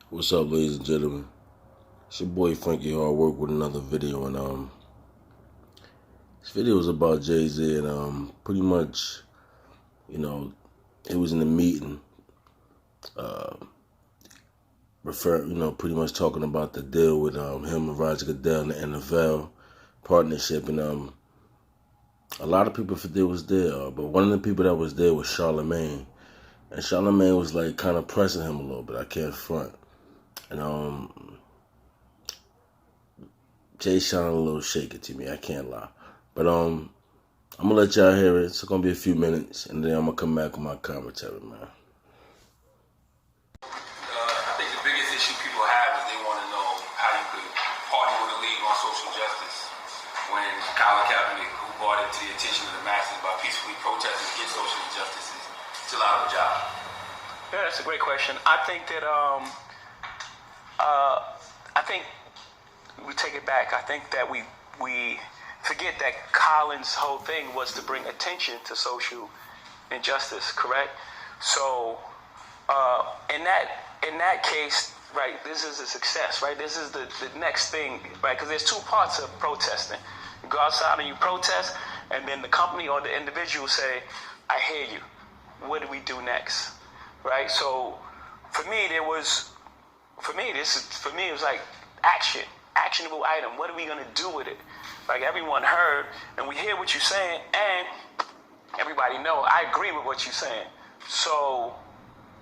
What's up, ladies and gentlemen? It's your boy Frankiehardworkshow with another video, and this video is about Jay-Z, and pretty much, it was in the meeting, pretty much talking about the deal with him and Roger Goodell and the N.F.L partnership, and a lot of people was there, but one of the people that was there was Charlamagne, and Charlamagne was like kind of pressing him a little bit. I can't front. And Jay sounded a little shaky to me, I can't lie. But I'm gonna let y'all hear it. It's gonna be a few minutes, and then I'm gonna come back with my commentary, man. I think the biggest issue people have is they want to know how you could partner with a league on social justice when Kaepernick, who brought it to the attention of the masses by peacefully protesting against social injustice, is still out of a job. Yeah, that's a great question. I think that we take it back. I think that we forget that Colin's whole thing was to bring attention to social injustice, correct? So in that case, right, this is a success, right? This is the next thing, right? Because there's two parts of protesting. You go outside and you protest, and then the company or the individual say, I hear you. What do we do next? Right? So for me, it was like actionable item. What are we gonna do with it? Like, everyone heard, and we hear what you're saying, and everybody know I agree with what you're saying. So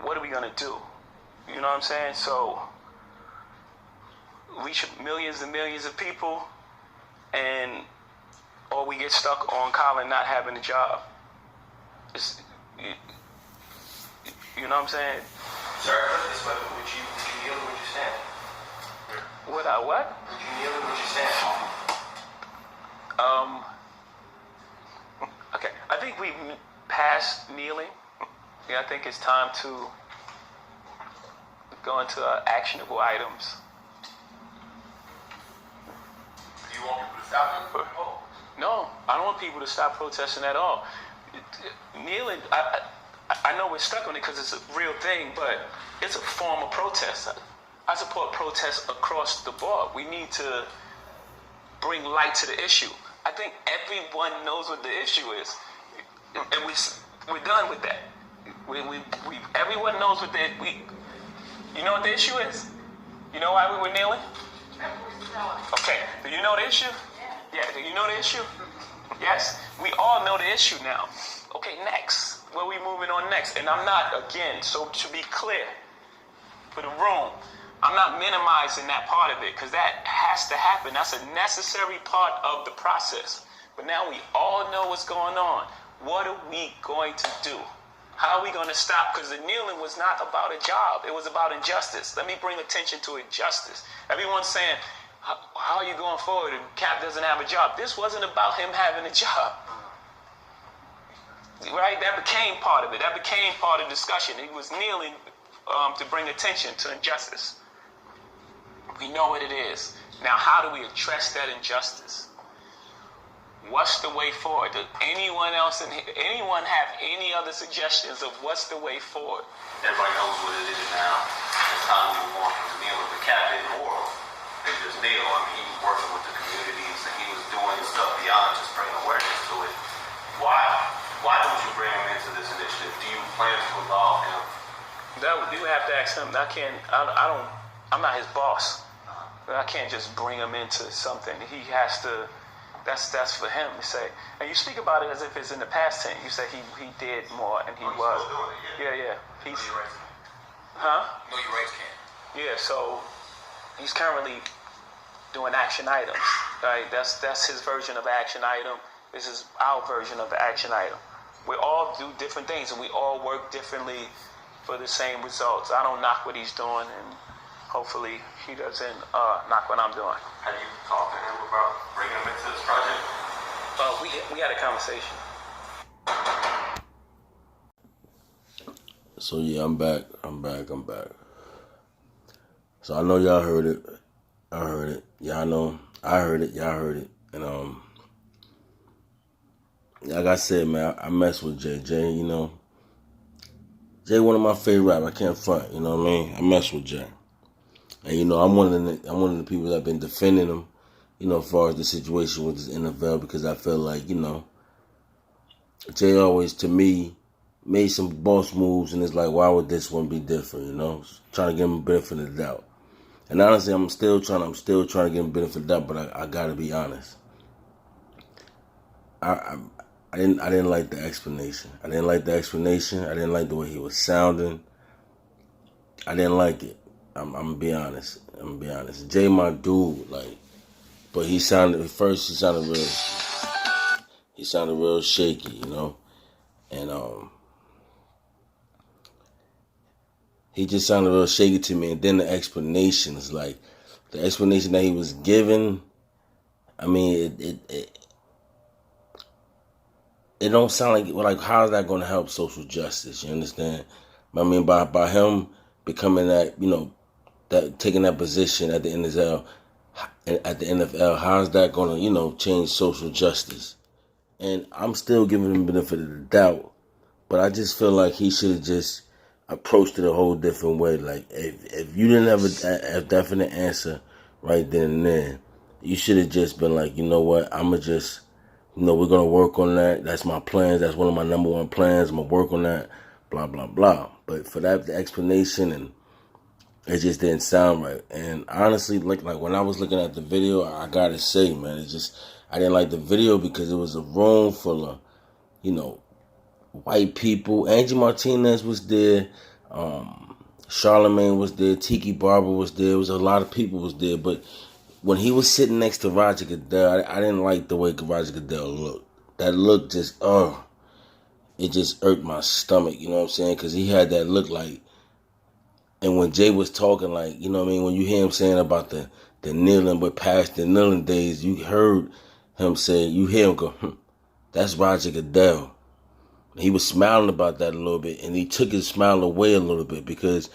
what are we gonna do? You know what I'm saying? So reach millions and millions of people, or we get stuck on Colin not having a job. You know what I'm saying? Sir, this way, would you kneel or would you stand? What? Would you kneel or would you stand? Okay. I think we passed kneeling. Yeah, I think it's time to go into actionable items. Do you want people to stop them? No, I don't want people to stop protesting at all. Kneeling, I know we're stuck on it because it's a real thing, but it's a form of protest. I support protests across the board. We need to bring light to the issue. I think everyone knows what the issue is, and we're done with that. Everyone knows what you know what the issue is? You know why we were kneeling? Okay, do you know the issue? Yeah, do you know the issue? Yes, we all know the issue now. Okay, next. Where we moving on next? And I'm not, again, so to be clear, for the room, I'm not minimizing that part of it, because that has to happen. That's a necessary part of the process. But now we all know what's going on. What are we going to do? How are we going to stop? Because the kneeling was not about a job. It was about injustice. Let me bring attention to injustice. Everyone's saying, how are you going forward? And Cap doesn't have a job. This wasn't about him having a job. Right? That became part of it. That became part of the discussion. He was kneeling to bring attention to injustice. We know what it is. Now, how do we address that injustice? What's the way forward? Does anyone else anyone have any other suggestions of what's the way forward? Everybody knows what it is now. It's time to move on from the kneel with the Cap in oral. They just kneel. I mean, he was working with the communities, and he was doing stuff beyond just bringing awareness to it. Why don't you bring him into this initiative? Do you plan to involve him? You have to ask him. I'm not his boss. I can't just bring him into something. He has to. That's for him to say. And you speak about it as if it's in the past tense. You say he did more, and he was. Still doing it, Yeah. He's. No, you're right. Huh? No, you're right, Ken. Yeah. So he's currently doing action items. Right. That's his version of action item. This is our version of the action item. We all do different things, and we all work differently for the same results. I don't knock what he's doing, and hopefully he doesn't knock what I'm doing. Have you talked to him about bringing him into this project? We had a conversation. So yeah, I'm back. So I know y'all heard it. I heard it. Y'all know I heard it. Y'all heard it. And like I said, man, I mess with Jay. Jay, Jay, one of my favorite rappers. I can't front, you know what I mean? I mess with Jay. And I'm one of the people that been defending him, as far as the situation with this NFL, because I feel like, Jay always, to me, made some boss moves, and it's like, why would this one be different? Trying to give him a benefit of the doubt. And honestly, I'm still trying to give him a benefit of the doubt, but I gotta be honest. I didn't like the explanation. I didn't like the way he was sounding. I didn't like it. I'm gonna be honest. Jay, my dude, but he sounded real shaky, and he just sounded real shaky to me. And then the explanations, the explanation that he was giving, I mean, it don't sound like how is that going to help social justice? You understand? I mean, by him becoming that, that taking that position at the NFL, how is that going to, change social justice? And I'm still giving him the benefit of the doubt, but I just feel like he should have just approached it a whole different way. Like, if you didn't have a definite answer right then and there, you should have just been like, you know what, I'm going to just, we're going to work on that. That's my plans. That's one of my number one plans. I'm going to work on that, blah, blah, blah. But for that, the explanation, and it just didn't sound right. And honestly, like when I was looking at the video, I got to say, man, I didn't like the video because it was a room full of, white people. Angie Martinez was there. Charlamagne was there. Tiki Barber was there. It was a lot of people was there. But when he was sitting next to Roger Goodell, I didn't like the way Roger Goodell looked. That look just, it just irked my stomach, you know what I'm saying? Because he had that look and when Jay was talking, when you hear him saying about the kneeling, but past the kneeling days, you heard him say, you hear him go, that's Roger Goodell. He was smiling about that a little bit, and he took his smile away a little bit because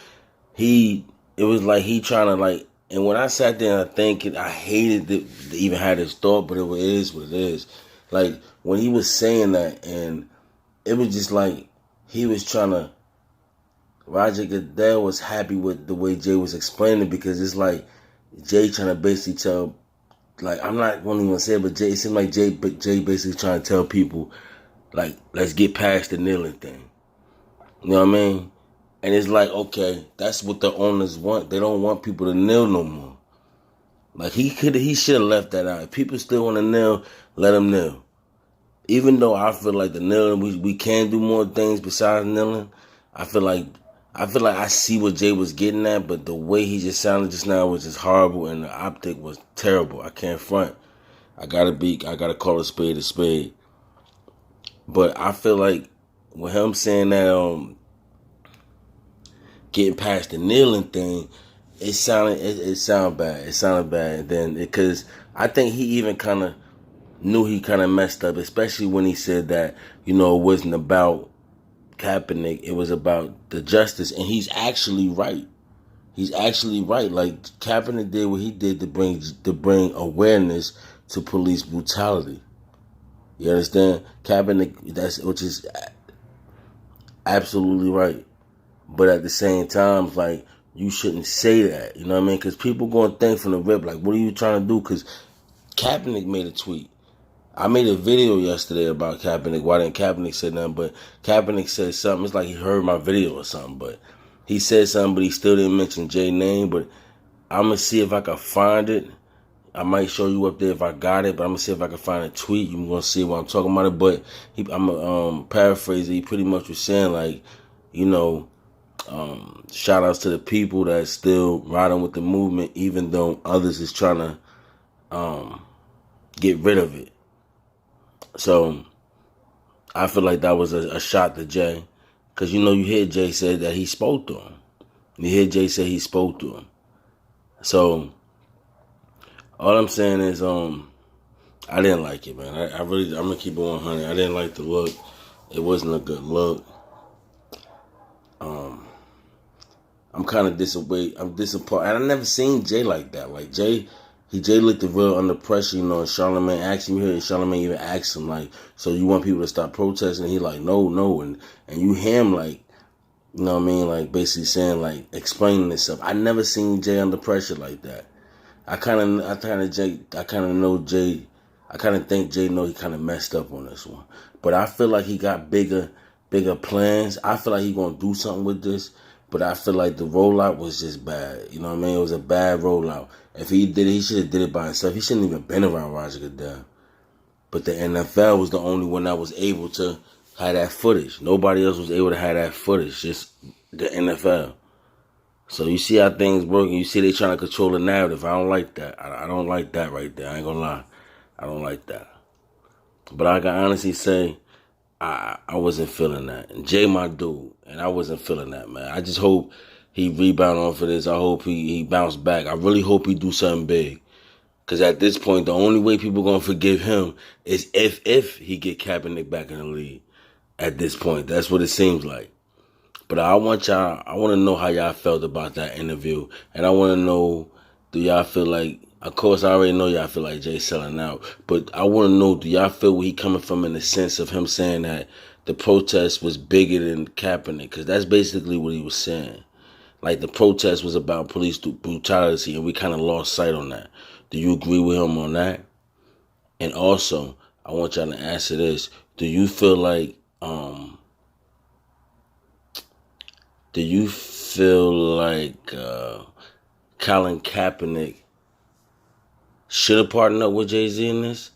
it was like he trying to and when I sat there and I hated to even have this thought, but it is what it is. Like, when he was saying that, and it was just like he was trying to, Roger Goodell was happy with the way Jay was explaining, because it's like Jay trying to basically tell, I'm not going to even say it, but it seemed like Jay basically trying to tell people, let's get past the kneeling thing. You know what I mean? And it's like, okay, that's what the owners want. They don't want people to kneel no more. He should have left that out. If people still want to kneel, let them kneel. Even though I feel like the kneeling, we can do more things besides kneeling. I feel like I see what Jay was getting at, but the way he just sounded just now was just horrible, and the optic was terrible. I can't front. I gotta call a spade a spade. But I feel like with him saying that, getting past the kneeling thing, it sounded bad. It sounded bad. And then, because I think he even kind of knew he kind of messed up, especially when he said that, it wasn't about Kaepernick, it was about the justice. And he's actually right. Like, Kaepernick did what he did to bring awareness to police brutality. You understand? Kaepernick, which is absolutely right. But at the same time, you shouldn't say that. You know what I mean? Because people going to think from the rip, what are you trying to do? Because Kaepernick made a tweet. I made a video yesterday about Kaepernick. Why didn't Kaepernick say nothing? But Kaepernick said something. It's like he heard my video or something. But he said something, but he still didn't mention Jay's name. But I'm going to see if I can find it. I might show you up there if I got it, but I'm going to see if I can find a tweet. You're going to see what I'm talking about it. But I'm going to paraphrase it. He pretty much was saying, shout outs to the people that's still riding with the movement, even though others is trying to get rid of it. So I feel like that was a shot to Jay. Because, you hear Jay say that he spoke to him. You hear Jay say he spoke to him. So all I'm saying is, I didn't like it, man. I'm going to keep it 100. I didn't like the look. It wasn't a good look. I'm kind of disappointed. I'm disappointed. And I never seen Jay like that. Like, Jay looked real under pressure, and Charlamagne asked him here, and Charlamagne even asked him, so you want people to stop protesting? And he no. And you hear him, You know what I mean? Like basically saying like explaining himself. I never seen Jay under pressure like that. I kind of know Jay. I kind of think Jay know he kind of messed up on this one, but I feel like he got bigger plans. I feel like he gonna do something with this, but I feel like the rollout was just bad. You know what I mean? It was a bad rollout. If he did it, he should have did it by himself. He shouldn't even been around Roger Goodell. But the NFL was the only one that was able to have that footage. Nobody else was able to have that footage. Just the NFL. So you see how things work, and you see they trying to control the narrative. I don't like that. I don't like that right there. I ain't gonna lie. I don't like that. But I can honestly say I wasn't feeling that. And Jay my dude, and I wasn't feeling that, man. I just hope he rebound off of this. I hope he bounce back. I really hope he do something big. Because at this point, the only way people going to forgive him is if he get Kaepernick back in the league. At this point, that's what it seems like. But I want to know how y'all felt about that interview. And I want to know, do y'all feel like, of course I already know y'all feel like Jay selling out. But I want to know, do y'all feel where he coming from in the sense of him saying that the protest was bigger than Kaepernick? Because that's basically what he was saying. Like the protest was about police brutality, and we kind of lost sight on that. Do you agree with him on that? And also, I want y'all to answer this. Do you feel like Colin Kaepernick should have partnered up with Jay-Z in this?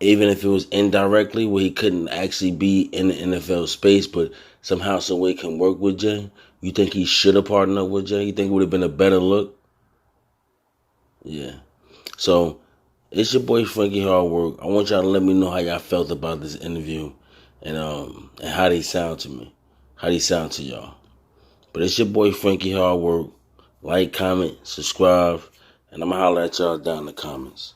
Even if it was indirectly, where he couldn't actually be in the NFL space, but somehow, some way can work with Jay? You think he should have partnered up with Jay? You think it would have been a better look? Yeah. So, it's your boy Frankie Hardwork. I want y'all to let me know how y'all felt about this interview and how they sound to me. How they sound to y'all. But it's your boy Frankie Hardwork. Like, comment, subscribe, and I'm going to holler at y'all down in the comments.